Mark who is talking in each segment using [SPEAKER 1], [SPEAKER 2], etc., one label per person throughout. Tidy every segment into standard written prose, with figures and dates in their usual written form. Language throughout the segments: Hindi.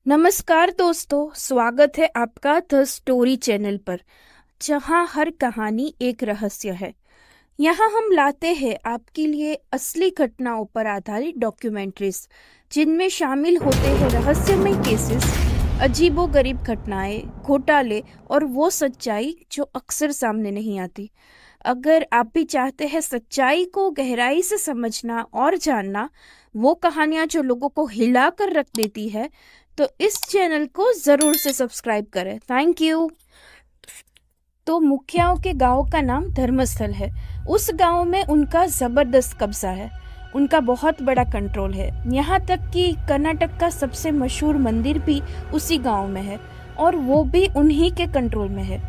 [SPEAKER 1] नमस्कार दोस्तों, स्वागत है आपका द स्टोरी चैनल पर, जहां हर कहानी एक रहस्य है। यहां हम लाते हैं आपके लिए असली घटनाओं पर आधारित डॉक्यूमेंट्रीज, जिनमें शामिल होते हैं रहस्यमय केसेस, अजीबोगरीब घटनाएं, घोटाले और वो सच्चाई जो अक्सर सामने नहीं आती। अगर आप भी चाहते हैं सच्चाई को गहराई से समझना और जानना, वो कहानियां जो लोगों को हिला कर रख देती है, तो इस चैनल को जरूर से सब्सक्राइब करें। Thank you. तो मुखियाओं के गांव का नाम धर्मस्थल है। उस गांव में उनका जबरदस्त कब्जा है, उनका बहुत बड़ा कंट्रोल है। यहाँ तक कि कर्नाटक का सबसे मशहूर मंदिर भी उसी गांव में है, और वो भी उन्हीं के कंट्रोल में है।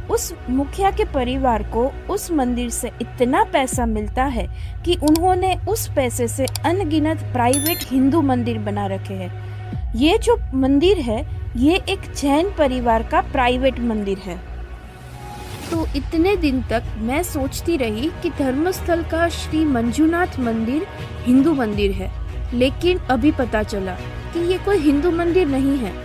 [SPEAKER 1] उस मुखिया के परिवार को उस मंदिर से इतना पैसा मिलता है कि उन्होंने उस पैसे से अनगिनत प्राइवेट हिंदू मंदिर बना रखे हैं। ये जो मंदिर है, ये एक जैन परिवार का प्राइवेट मंदिर है। तो इतने दिन तक मैं सोचती रही कि धर्मस्थल का श्री मंजुनाथ मंदिर हिंदू मंदिर है, लेकिन अभी पता चला कि ये कोई हिंदू मंदिर नहीं है।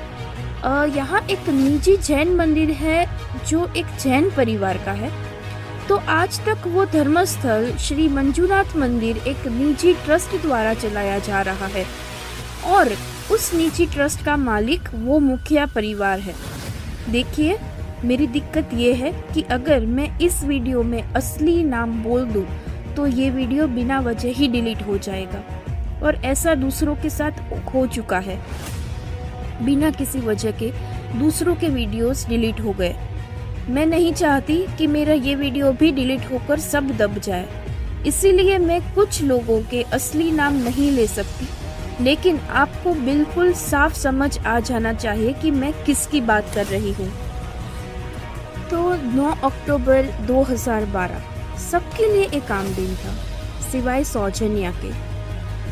[SPEAKER 1] यहाँ एक निजी जैन मंदिर है जो एक जैन परिवार का है। तो आज तक वो धर्मस्थल श्री मंजुनाथ मंदिर एक निजी ट्रस्ट द्वारा चलाया जा रहा है, और उस निजी ट्रस्ट का मालिक वो मुखिया परिवार है। देखिए, मेरी दिक्कत ये है कि अगर मैं इस वीडियो में असली नाम बोल दूं, तो ये वीडियो बिना वजह ही डिलीट हो जाएगा, और ऐसा दूसरों के साथ हो चुका है। बिना किसी वजह के दूसरों के वीडियोस डिलीट हो गए। मैं नहीं चाहती कि मेरा ये वीडियो भी डिलीट होकर सब दब जाए, इसीलिए मैं कुछ लोगों के असली नाम नहीं ले सकती, लेकिन आपको बिल्कुल साफ समझ आ जाना चाहिए कि मैं किसकी बात कर रही हूँ। तो 9 अक्टूबर 2012 सबके लिए एक आम दिन था, सिवाय सौजन्या के।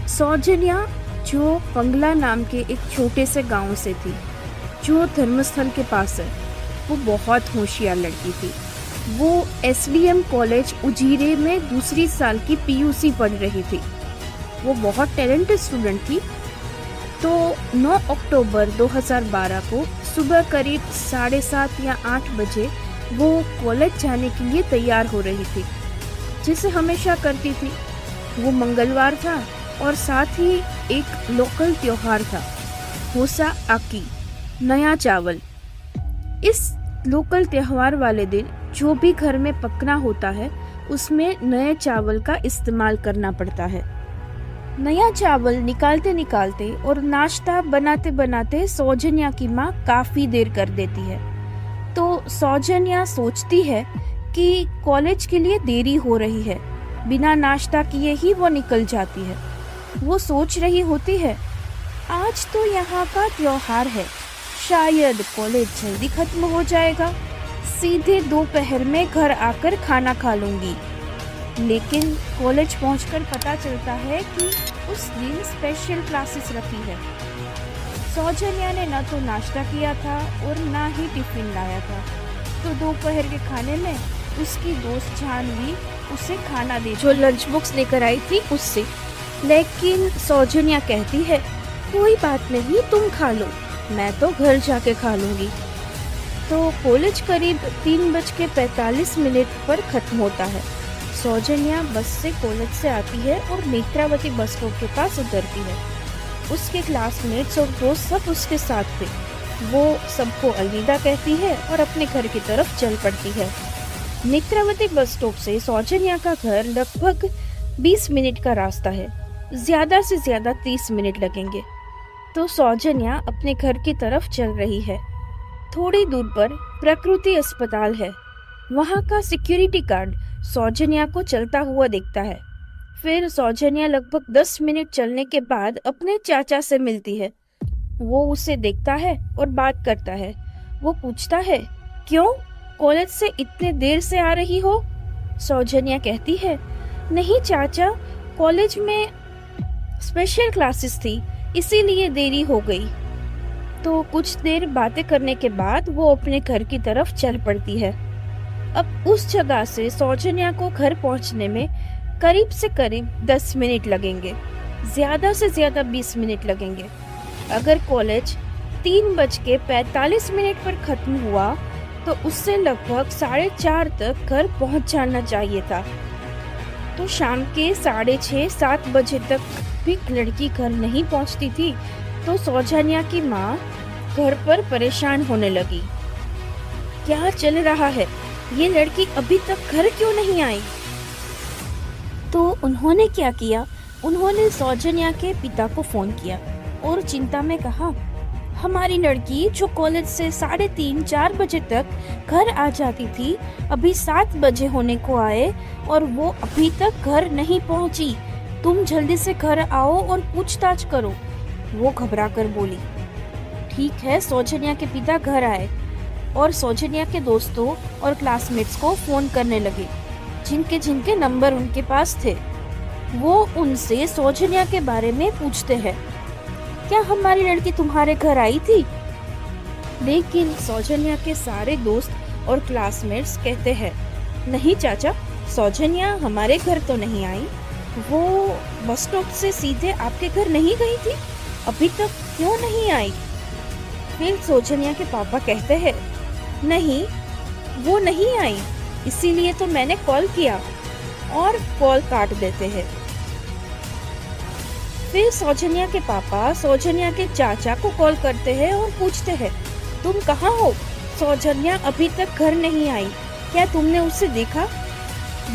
[SPEAKER 1] सौजन्या जो पंगला नाम के एक छोटे से गांव से थी, जो धर्मस्थल के पास है, वो बहुत होशियार लड़की थी। वो एसडीएम कॉलेज उजीरे में दूसरी साल की पीयूसी पढ़ रही थी। वो बहुत टैलेंटेड स्टूडेंट थी। तो 9 अक्टूबर 2012 को सुबह करीब 7:30 या 8 बजे वो कॉलेज जाने के लिए तैयार हो रही थी, जैसे हमेशा करती थी। वो मंगलवार था और साथ ही एक लोकल त्योहार था, होसा आकी, नया चावल। इस लोकल त्योहार वाले दिन जो भी घर में पकना होता है, उसमें नए चावल का इस्तेमाल करना पड़ता है। नया चावल निकालते निकालते और नाश्ता बनाते बनाते सौजन्या की माँ काफी देर कर देती है। तो सौजन्या सोचती है कि कॉलेज के लिए देरी हो रही है, बिना नाश्ता किए ही वो निकल जाती है। वो सोच रही होती है, आज तो यहाँ का त्योहार है, शायद कॉलेज जल्दी खत्म हो जाएगा, सीधे दोपहर में घर आकर खाना खा लूंगी। लेकिन कॉलेज पहुंचकर पता चलता है कि उस दिन स्पेशल क्लासेस रखी है। सौजन्या ने न तो नाश्ता किया था और ना ही टिफिन लाया था, तो दोपहर के खाने में उसकी दोस्त जानवी उसे खाना दे, जो लंच बॉक्स लेकर आई थी उससे। लेकिन सौजन्या कहती है, कोई बात नहीं, तुम खा लो, मैं तो घर जाके खा लूंगी। तो कॉलेज करीब 3:45 पर खत्म होता है। सौजन्या बस से कॉलेज से आती है और नेत्रावती बस स्टॉप के पास उतरती है। उसके क्लासमेट्स और दोस्त सब उसके साथ थे। वो सबको अलविदा कहती है और अपने घर की तरफ चल पड़ती है। नेत्रावती बस स्टॉप से सौजन्या का घर लगभग 20 मिनट का रास्ता है, ज्यादा से ज्यादा 30 मिनट लगेंगे। तो सौजन्या अपने घर की तरफ चल रही है। थोड़ी दूर पर प्रकृति अस्पताल है। वहाँ का सिक्योरिटी गार्ड सौजन्या को चलता हुआ देखता है। फिर सौजन्या लगभग 10 मिनट चलने के बाद अपने चाचा से मिलती है। वो उसे देखता है और बात करता है। वो पूछता है, क्यों कॉलेज से इतने देर से आ रही हो? सौजन्या कहती है, नहीं चाचा, कॉलेज में स्पेशल क्लासेस थी, इसीलिए देरी हो गई। तो कुछ देर बातें करने के बाद वो अपने घर की तरफ चल पड़ती है। अब उस जगह से सौजन्या को घर पहुंचने में करीब से करीब 10 मिनट लगेंगे, ज्यादा से ज्यादा 20 मिनट लगेंगे। अगर कॉलेज 3:45 पर खत्म हुआ तो उससे लगभग 4:30 तक घर पहुंच जाना चाहिए था। तो शाम के 6:30-7 बजे तक भी लड़की घर नहीं पहुंचती थी। तो सौजन्या की माँ घर पर परेशान होने लगी। क्या चल रहा है? ये लड़की अभी तक घर क्यों नहीं आई? तो उन्होंने क्या किया, उन्होंने सौजन्या के पिता को फोन किया और चिंता में कहा, हमारी लड़की जो कॉलेज से 3:30-4 बजे तक घर आ जाती थी, अभी 7 बजे होने को आए और वो अभी तक घर नहीं पहुंची। तुम जल्दी से घर आओ और पूछताछ करो। वो घबरा कर बोली। ठीक है। सौजन्या के पिता घर आए और सौजन्या के दोस्तों और क्लासमेट्स को फोन करने लगे, जिनके जिनके नंबर उनके पास थे। वो उनसे सौजन्या के बारे में पूछते हैं, क्या हमारी लड़की तुम्हारे घर आई थी? लेकिन सौजन्या के सारे दोस्त और क्लासमेट्स कहते हैं, नहीं चाचा, सौजन्या हमारे घर तो नहीं आई। वो बस स्टॉप से सीधे आपके घर नहीं गई थी, अभी तक क्यों नहीं आई? फिर सौजन्या के पापा कहते हैं, नहीं, वो नहीं आई, इसीलिए तो मैंने कॉल किया, और कॉल काट देते हैं। फिर सौजन्या के पापा सौजन्या के चाचा को कॉल करते हैं और पूछते हैं, तुम कहाँ हो? सौजन्या अभी तक घर नहीं आई, क्या तुमने उसे देखा?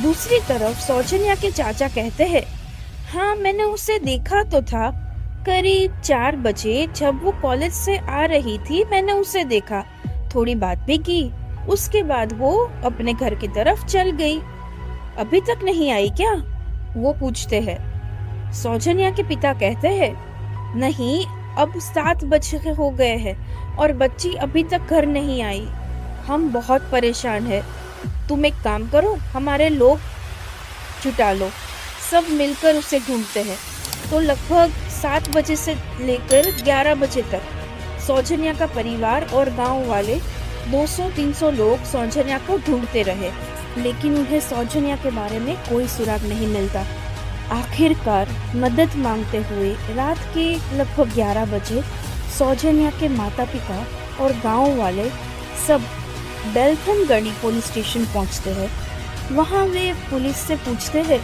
[SPEAKER 1] दूसरी तरफ सौजन्या के चाचा कहते हैं, हाँ, मैंने उसे देखा तो था। करीब 4 बजे जब वो कॉलेज से आ रही थी, मैंने उसे देखा, थोड़ी बात भी की। उसके बाद वो अपने घर की तरफ चल गई। अभी तक नहीं आई क्या? वो पूछते हैं। सौजन्या के पिता कहते हैं, नहीं, अब 7 बजे हो गए हैं और बच्ची अभी तक घर नहीं आई। हम बहुत परेशान हैं। तुम एक काम करो, हमारे लोग जुटा लो, सब मिलकर उसे ढूंढते हैं। तो लगभग 7 बजे से लेकर 11 बजे तक सौजन्या का परिवार और गांव वाले 200-300 लोग सौजन्या को ढूंढते रहे, लेकिन उन्हें सौजन्या के बारे में कोई सुराग नहीं मिलता। आखिरकार मदद मांगते हुए रात के लगभग 11 बजे सौजन्या के माता पिता और गांव वाले सब बेलथनगढ़ी पुलिस स्टेशन पहुंचते हैं। वहां वे पुलिस से पूछते हैं,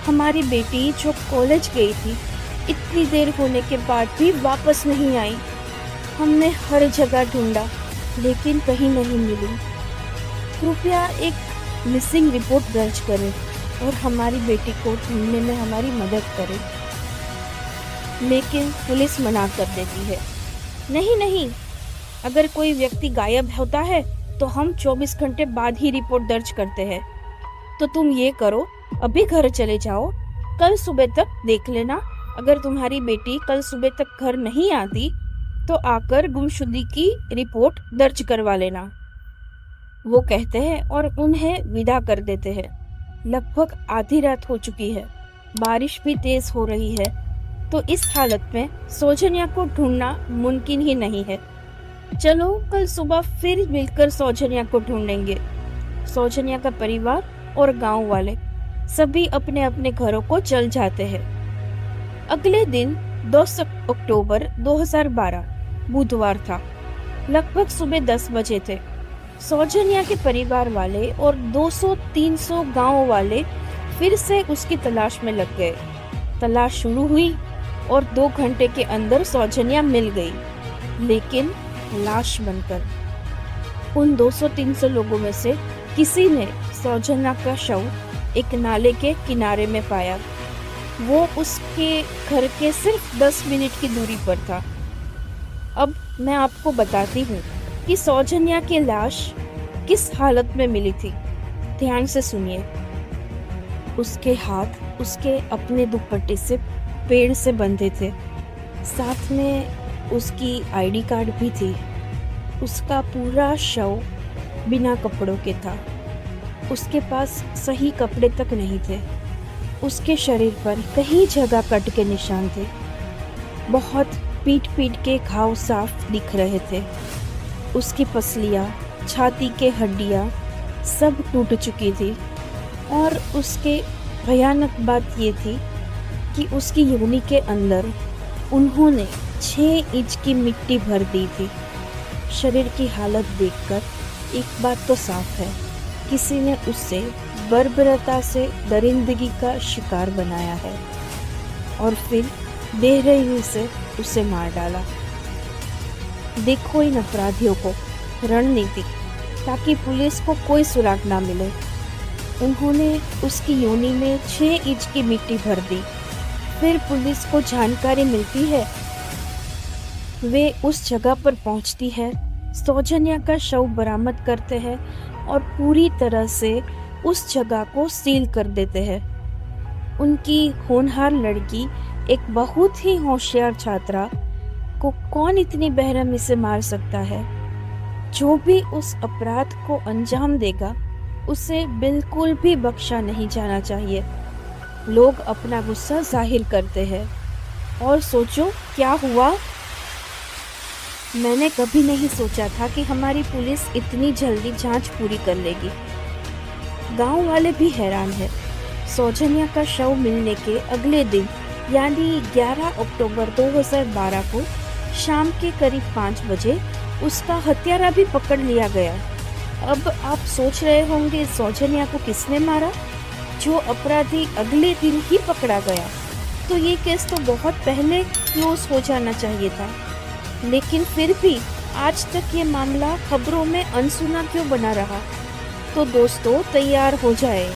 [SPEAKER 1] हमारी बेटी जो कॉलेज गई थी, इतनी देर होने के बाद भी वापस नहीं आई। हमने हर जगह ढूंढा, लेकिन कहीं नहीं मिली। कृपया एक मिसिंग रिपोर्ट दर्ज करें और हमारी बेटी को ढूंढने में हमारी मदद करें। लेकिन पुलिस मना कर देती है, नहीं नहीं, अगर कोई व्यक्ति गायब होता है तो हम 24 घंटे बाद ही रिपोर्ट दर्ज करते हैं। तो तुम ये करो, अभी घर चले जाओ, कल सुबह तक देख लेना। अगर तुम्हारी बेटी कल सुबह तक घर नहीं आती तो आकर गुमशुदगी की रिपोर्ट दर्ज करवा लेना। वो कहते हैं और उन्हें विदा कर देते हैं। लगभग आधी रात हो चुकी है, बारिश भी तेज हो रही है, तो इस हालत में सौजन्या को ढूंढना मुमकिन ही नहीं है। चलो कल सुबह फिर मिलकर सौजन्या को ढूंढेंगे। सौजन्या का परिवार और गांव वाले सभी अपने अपने घरों को चल जाते हैं। अगले दिन 10 अक्टूबर 2012 बुधवार था। लगभग सुबह 10 बजे थे। सौजन्या के परिवार वाले और 200-300 गांव वाले फिर से उसकी तलाश में लग गए। तलाश शुरू हुई और 2 घंटे के अंदर सौजन्या मिल गई, लेकिन लाश बनकर। उन 200-300 लोगों में से किसी ने सौजन्या का शव एक नाले के किनारे में पाया। वो उसके घर के सिर्फ 10 मिनट की दूरी पर था। अब मैं आपको बताती हूँ कि सौजन्या की लाश किस हालत में मिली थी। ध्यान से सुनिए। उसके हाथ उसके अपने दुपट्टे से पेड़ से बंधे थे, साथ में उसकी आईडी कार्ड भी थी। उसका पूरा शव बिना कपड़ों के था। उसके पास सही कपड़े तक नहीं थे। उसके शरीर पर कई जगह कट के निशान थे। बहुत पीट पीट के घाव साफ दिख रहे थे। उसकी पसलियाँ, छाती के हड्डियाँ सब टूट चुकी थी। और उसके भयानक बात ये थी कि उसकी योनि के अंदर उन्होंने 6 इंच की मिट्टी भर दी थी। शरीर की हालत देखकर एक बात तो साफ है, किसी ने उसे बर्बरता से दरिंदगी का शिकार बनाया है और फिर बेरहमी से उसे मार डाला। देखो इन अपराधियों को, रणनीति, ताकि पुलिस को कोई सुराग ना मिले। उन्होंने उसकी योनि में 6 इंच की मिट्टी भर दी। फिर पुलिस को जानकारी मिलती है, वे उस जगह पर पहुंचती है, सौजन्या का शव बरामद करते हैं और पूरी तरह से उस जगह को सील कर देते हैं। उनकी होनहार लड़की, एक बहुत ही होशियार छात्रा को कौन इतनी बेरहमी से मार सकता है? जो भी उस अपराध को अंजाम देगा उसे बिल्कुल भी बख्शा नहीं जाना चाहिए। लोग अपना गुस्सा जाहिर करते हैं और सोचो क्या हुआ। मैंने कभी नहीं सोचा था कि हमारी पुलिस इतनी जल्दी जांच पूरी कर लेगी। गांव वाले भी हैरान हैं। सौजन्या का शव मिलने के अगले दिन यानी 11 अक्टूबर 2012 को शाम के करीब 5 बजे उसका हत्यारा भी पकड़ लिया गया। अब आप सोच रहे होंगे सौजन्या को किसने मारा? जो अपराधी अगले दिन ही पकड़ा गया। तो ये केस तो बहुत पहले क्लोज हो जाना चाहिए था, लेकिन फिर भी आज तक ये मामला खबरों में अनसुना क्यों बना रहा? तो दोस्तों तैयार हो जाए।